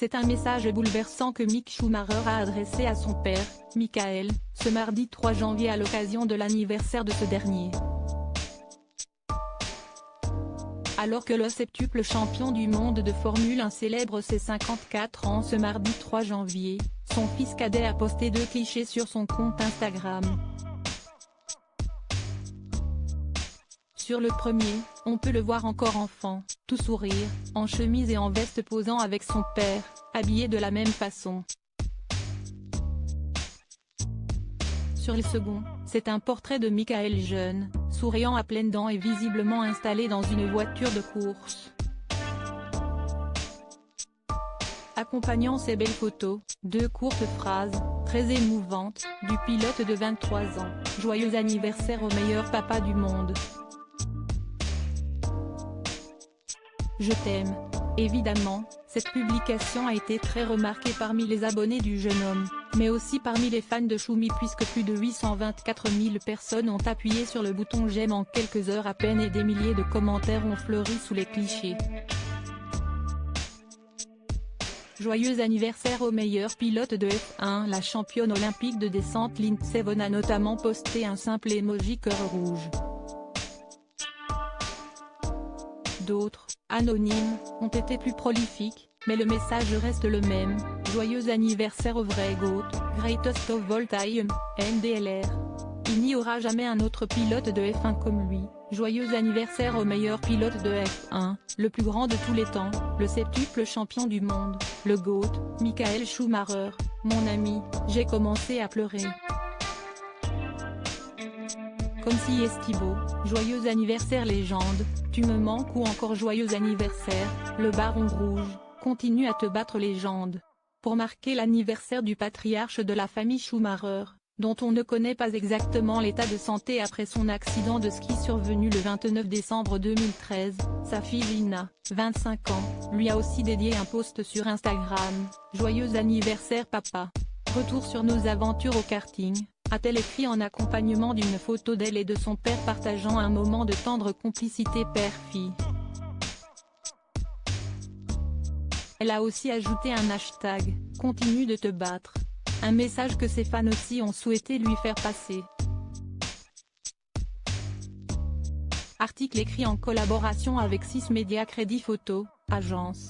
C'est un message bouleversant que Mick Schumacher a adressé à son père, Michael, ce mardi 3 janvier à l'occasion de l'anniversaire de ce dernier. Alors que le septuple champion du monde de Formule 1 célèbre ses 54 ans ce mardi 3 janvier, son fils cadet a posté 2 clichés sur son compte Instagram. Sur le premier, on peut le voir encore enfant, tout sourire, en chemise et en veste posant avec son père, habillé de la même façon. Sur le second, c'est un portrait de Michael jeune, souriant à pleines dents et visiblement installé dans une voiture de course. Accompagnant ces belles photos, 2 courtes phrases, très émouvantes, du pilote de 23 ans, « Joyeux anniversaire au meilleur papa du monde. Je t'aime ». Évidemment, cette publication a été très remarquée parmi les abonnés du jeune homme, mais aussi parmi les fans de Schumi puisque plus de 824 000 personnes ont appuyé sur le bouton j'aime en quelques heures à peine et des milliers de commentaires ont fleuri sous les clichés. Joyeux anniversaire au meilleur pilote de F1. La championne olympique de descente Lindsey Vonn a notamment posté un simple emoji cœur rouge. D'autres, anonymes, ont été plus prolifiques, mais le message reste le même, joyeux anniversaire au vrai GOAT, Greatest of All Time, NDLR. Il n'y aura jamais un autre pilote de F1 comme lui, joyeux anniversaire au meilleur pilote de F1, le plus grand de tous les temps, le septuple champion du monde, le GOAT, Michael Schumacher, mon ami, j'ai commencé à pleurer. Comme si Estibo, joyeux anniversaire légende, tu me manques ou encore joyeux anniversaire, le baron rouge, continue à te battre légende. Pour marquer l'anniversaire du patriarche de la famille Schumacher, dont on ne connaît pas exactement l'état de santé après son accident de ski survenu le 29 décembre 2013, sa fille Gina, 25 ans, lui a aussi dédié un post sur Instagram, « Joyeux anniversaire papa. Retour sur nos aventures au karting », a-t-elle écrit en accompagnement d'une photo d'elle et de son père partageant un moment de tendre complicité père-fille. Elle a aussi ajouté un hashtag, « Continue de te battre », un message que ses fans aussi ont souhaité lui faire passer. Article écrit en collaboration avec 6 Médias Crédit Photo, agence.